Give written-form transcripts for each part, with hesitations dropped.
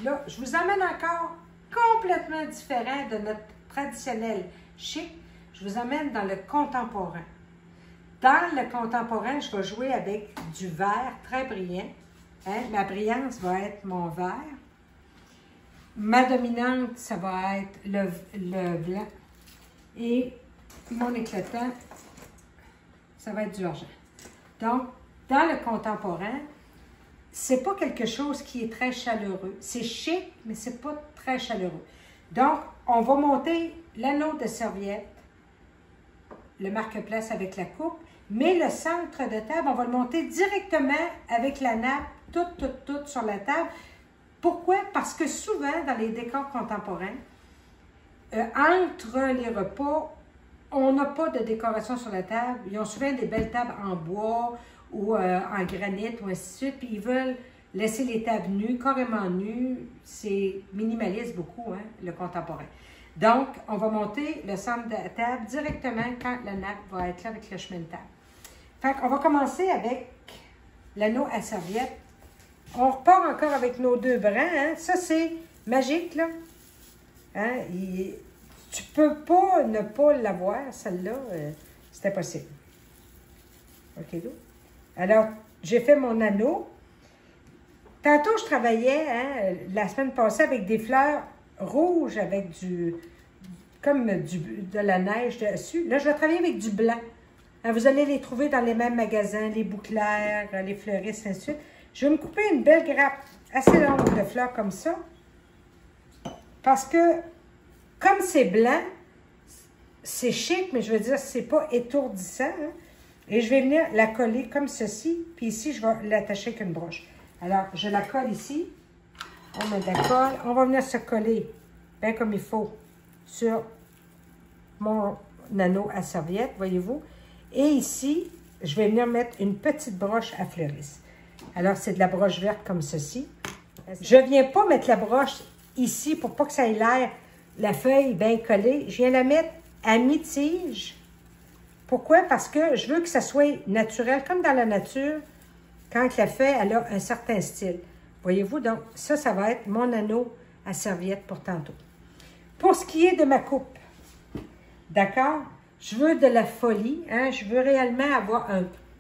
là, je vous amène encore complètement différent de notre traditionnel chic. Je vous amène dans le contemporain. Dans le contemporain, je vais jouer avec du vert très brillant. Hein? Ma brillance va être mon vert. Ma dominante, ça va être le blanc. Et mon éclatant, ça va être du argent. Donc, dans le contemporain, c'est pas quelque chose qui est très chaleureux. C'est chic, mais c'est pas très chaleureux. Donc, on va monter l'anneau de serviette, le marque-place avec la coupe, mais le centre de table, on va le monter directement avec la nappe, toute sur la table. Pourquoi? Parce que souvent, dans les décors contemporains, entre les repas, on n'a pas de décoration sur la table. Ils ont souvent des belles tables en bois ou en granit ou ainsi de suite, puis ils veulent laisser les tables nues, carrément nues. C'est minimaliste beaucoup, hein, le contemporain. Donc, on va monter le centre de la table directement quand la nappe va être là avec le chemin de table. Fait qu'on va commencer avec l'anneau à serviette. On repart encore avec nos deux brins. Hein? Ça, c'est magique, là. Hein? Tu peux pas ne pas l'avoir, celle-là. C'est impossible. OK, là. Alors, j'ai fait mon anneau. Tantôt, je travaillais, hein, la semaine passée, avec des fleurs rouges, avec de la neige dessus. Là, je vais travailler avec du blanc. Hein, vous allez les trouver dans les mêmes magasins, les bouclères, les fleuristes, ainsi de suite. Je vais me couper une belle grappe assez longue de fleurs comme ça. Parce que, comme c'est blanc, c'est chic, mais je veux dire, c'est pas étourdissant. Hein? Et je vais venir la coller comme ceci. Puis ici, je vais l'attacher avec une broche. Alors, je la colle ici. On met de la colle. On va venir se coller bien comme il faut sur mon anneau à serviette, voyez-vous. Et ici, je vais venir mettre une petite broche à fleurisse. Alors, c'est de la broche verte comme ceci. Je ne viens pas mettre la broche ici pour pas que ça ait l'air, la feuille bien collée. Je viens la mettre à mi-tige. Pourquoi? Parce que je veux que ça soit naturel, comme dans la nature, quand la feuille elle a un certain style. Voyez-vous? Donc, ça va être mon anneau à serviette pour tantôt. Pour ce qui est de ma coupe, d'accord? Je veux de la folie, hein? Je veux réellement avoir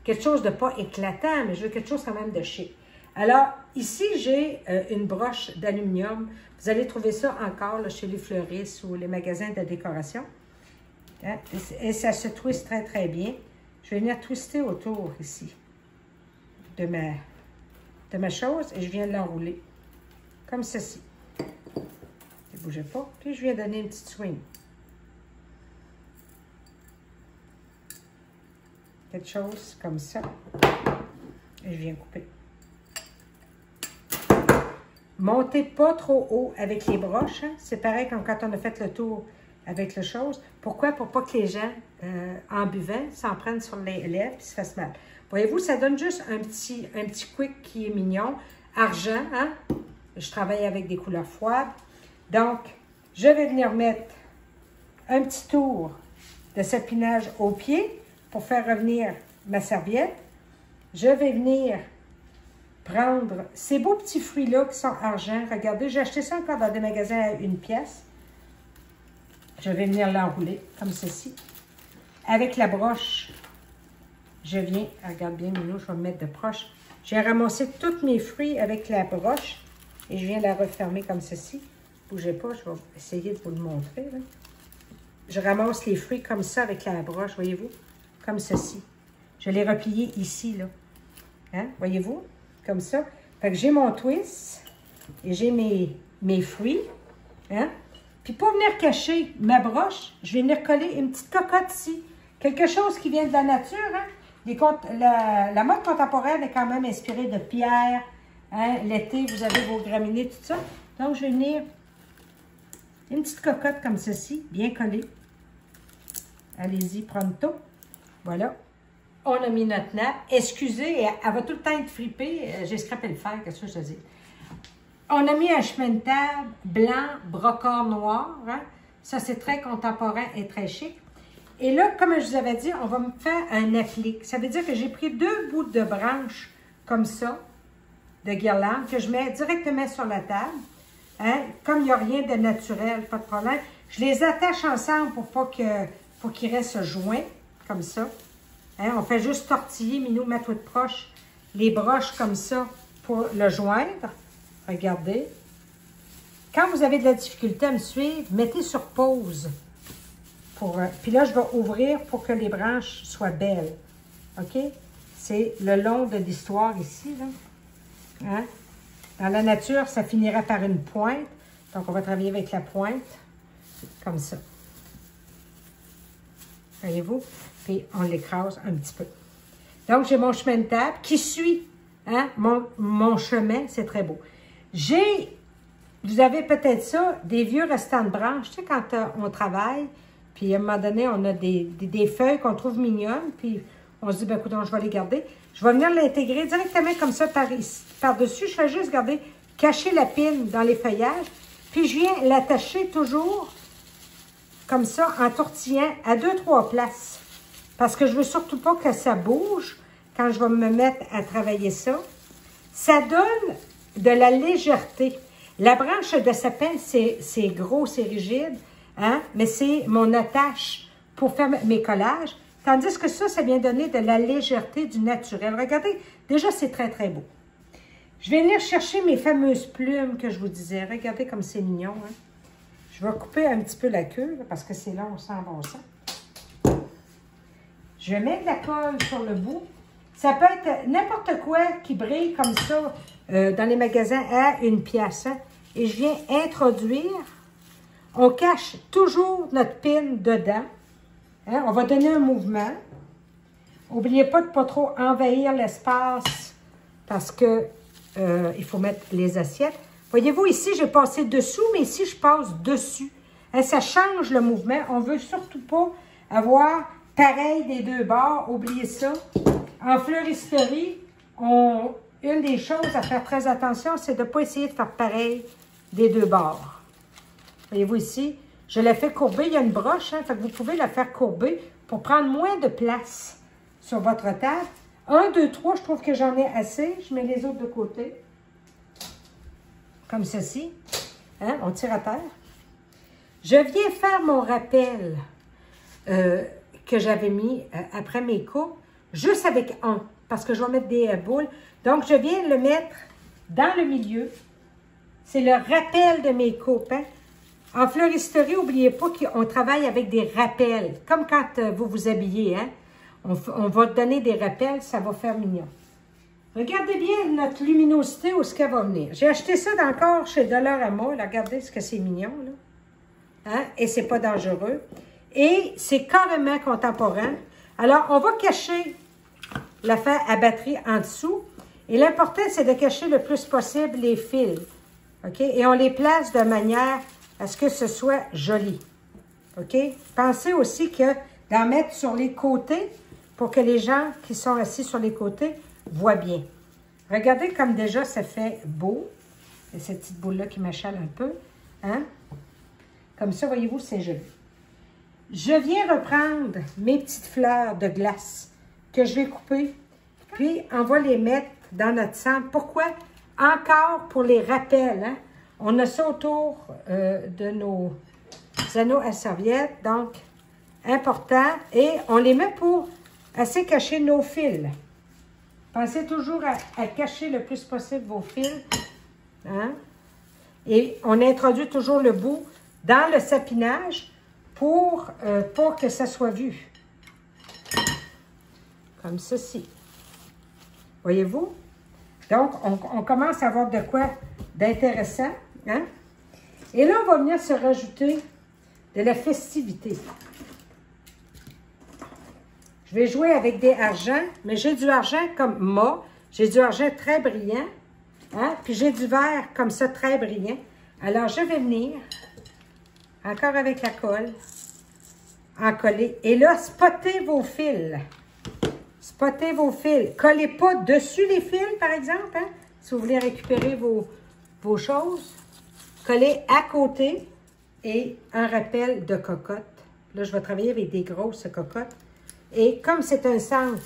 quelque chose de pas éclatant, mais je veux quelque chose quand même de chic. Alors, ici, j'ai une broche d'aluminium. Vous allez trouver ça encore là, chez les fleuristes ou les magasins de décoration. Hein? Et ça se twiste très, très bien. Je vais venir twister autour ici de ma chose et je viens de l'enrouler comme ceci. Ne bougez pas. Puis, je viens donner une petite swing. Quelque chose comme ça. Et je viens couper. Montez pas trop haut avec les broches. Hein? C'est pareil comme quand on a fait le tour avec le chose. Pourquoi? Pour pas que les gens, en buvant, s'en prennent sur les lèvres et se fassent mal. Voyez-vous, ça donne juste un petit quick qui est mignon. Argent, hein? Je travaille avec des couleurs froides. Donc, je vais venir mettre un petit tour de sapinage au pied pour faire revenir ma serviette. Je vais venir prendre ces beaux petits fruits-là qui sont argent. Regardez, j'ai acheté ça encore dans des magasins à 1 pièce. Je vais venir l'enrouler comme ceci. Avec la broche, je viens, regarde bien, Minou, je vais me mettre de proche. J'ai ramassé tous mes fruits avec la broche et je viens la refermer comme ceci. Bougez pas, je vais essayer de vous le montrer. Là. Je ramasse les fruits comme ça avec la broche, voyez-vous, comme ceci. Je l'ai replié ici, là. Hein? Voyez-vous? Comme ça. Fait que j'ai mon twist et j'ai mes fruits. Hein? Puis pour venir cacher ma broche, je vais venir coller une petite cocotte ici. Quelque chose qui vient de la nature. Hein? La mode contemporaine est quand même inspirée de pierres. Hein? L'été, vous avez vos graminées, tout ça. Donc, je vais venir une petite cocotte comme ceci, bien collée. Allez-y, pronto. Voilà. On a mis notre nappe. Excusez, elle va tout le temps être fripée. J'ai scrapé le fer, qu'est-ce que je te dis? On a mis un chemin de table blanc, brocart noir. Hein? Ça, c'est très contemporain et très chic. Et là, comme je vous avais dit, on va me faire un applique. Ça veut dire que j'ai pris 2 bouts de branches comme ça, de guirlande, que je mets directement sur la table. Hein? Comme il n'y a rien de naturel, pas de problème. Je les attache ensemble pour qu'ils restent joints, comme ça. Hein? On fait juste tortiller, Minou, mettre tout proche, les broches comme ça pour le joindre. Regardez. Quand vous avez de la difficulté à me suivre, mettez sur pause. Puis là, je vais ouvrir pour que les branches soient belles. OK? C'est le long de l'histoire ici, là. Hein? Dans la nature, ça finira par une pointe. Donc, on va travailler avec la pointe, comme ça. Voyez-vous? Puis, on l'écrase un petit peu. Donc, j'ai mon chemin de table qui suit hein, mon chemin. C'est très beau. Vous avez peut-être ça, des vieux restants de branches. Tu sais, quand on travaille, puis à un moment donné, on a des feuilles qu'on trouve mignonnes, puis on se dit, ben écoute, je vais les garder. Je vais venir l'intégrer directement comme ça par-dessus. Je fais juste, regardez, cacher la pine dans les feuillages. Puis je viens l'attacher toujours comme ça, en tortillant à 2-3 places. Parce que je veux surtout pas que ça bouge quand je vais me mettre à travailler ça. Ça donne de la légèreté. La branche de sapin, c'est gros, c'est rigide, hein? Mais c'est mon attache pour faire mes collages. Tandis que ça vient donner de la légèreté, du naturel. Regardez, déjà, c'est très, très beau. Je vais venir chercher mes fameuses plumes que je vous disais. Regardez comme c'est mignon. Hein? Je vais couper un petit peu la queue, là, parce que c'est long, sans bon sens. Je vais mettre de la colle sur le bout. Ça peut être n'importe quoi qui brille comme ça dans les magasins à 1 pièce. Hein? Et je viens introduire. On cache toujours notre pin dedans. Hein? On va donner un mouvement. N'oubliez pas de ne pas trop envahir l'espace parce que il faut mettre les assiettes. Voyez-vous, ici, j'ai passé dessous, mais ici, je passe dessus. Hein? Ça change le mouvement. On ne veut surtout pas avoir pareil des deux bords. Oubliez ça. En fleuristerie, une des choses à faire très attention, c'est de ne pas essayer de faire pareil des deux bords. Voyez-vous ici, je la fais courber. Il y a une broche, hein, fait que vous pouvez la faire courber pour prendre moins de place sur votre table. 1, 2, 3, je trouve que j'en ai assez. Je mets les autres de côté. Comme ceci. Hein, on tire à terre. Je viens faire mon rappel que j'avais mis après mes coupes, juste avec un, parce que je vais mettre des boules. Donc, je viens le mettre dans le milieu. C'est le rappel de mes coupes. Hein? En fleuristerie, n'oubliez pas qu'on travaille avec des rappels, comme quand vous vous habillez. Hein? On va donner des rappels, ça va faire mignon. Regardez bien notre luminosité, où est-ce qu'elle va venir. J'ai acheté ça encore chez Dollarama. Là, regardez ce que c'est mignon. Là. Hein? Et c'est pas dangereux. Et c'est carrément contemporain. Alors, on va cacher l'affaire à batterie en dessous. Et l'important, c'est de cacher le plus possible les fils. OK? Et on les place de manière à ce que ce soit joli. OK? Pensez aussi que d'en mettre sur les côtés pour que les gens qui sont assis sur les côtés voient bien. Regardez comme déjà ça fait beau. Et cette petite boule-là qui m'achale un peu. Hein? Comme ça, voyez-vous, c'est joli. Je viens reprendre mes petites fleurs de glace que je vais couper. Puis, on va les mettre dans notre centre. Pourquoi? Encore pour les rappels. Hein? On a ça autour de nos anneaux à serviette. Donc, important. Et on les met pour assez cacher nos fils. Pensez toujours à cacher le plus possible vos fils. Hein? Et on introduit toujours le bout dans le sapinage pour que ça soit vu. Comme ceci. Voyez-vous? Donc, on commence à avoir de quoi d'intéressant. Hein? Et là, on va venir se rajouter de la festivité. Je vais jouer avec des argents, mais j'ai du argent comme moi. J'ai du argent très brillant. Hein? Puis j'ai du vert comme ça, très brillant. Alors, je vais venir, encore avec la colle, en coller. Et là, spottez vos fils. Spottez vos fils. Collez pas dessus les fils, par exemple, hein? Si vous voulez récupérer vos choses. Collez à côté et un rappel de cocotte. Là, je vais travailler avec des grosses cocottes. Et comme c'est un centre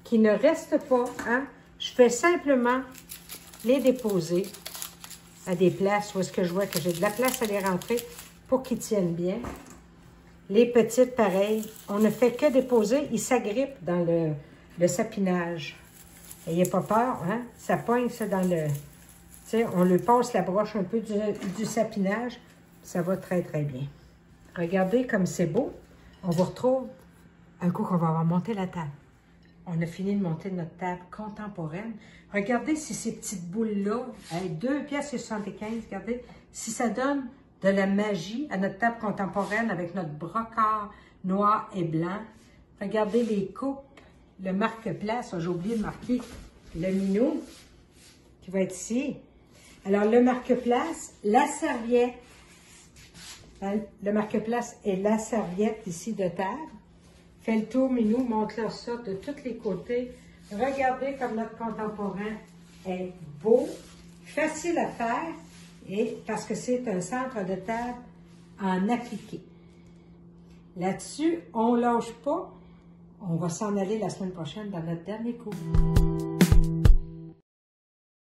qui ne reste pas, hein, je fais simplement les déposer à des places où est-ce que je vois que j'ai de la place à les rentrer pour qu'ils tiennent bien. Les petites, pareil, on ne fait que déposer, ils s'agrippent dans le sapinage. N'ayez pas peur, hein? Ça pogne, ça, dans le... Tu sais, on lui passe la broche un peu du sapinage, ça va très, très bien. Regardez comme c'est beau. On vous retrouve un coup qu'on va avoir monté la table. On a fini de monter notre table contemporaine. Regardez si ces petites boules-là, 2,75 $, regardez, si ça donne de la magie à notre table contemporaine avec notre brocart noir et blanc. Regardez les coupes, le marque-place. J'ai oublié de marquer le minou qui va être ici. Alors, le marque-place, la serviette. Hein, le marque-place et la serviette ici de table. Fais le tour, minou, montre-leur ça de tous les côtés. Regardez comme notre contemporain est beau, facile à faire, et parce que c'est un centre de table en appliqué. Là-dessus, on ne lâche pas. On va s'en aller la semaine prochaine dans notre dernier cours.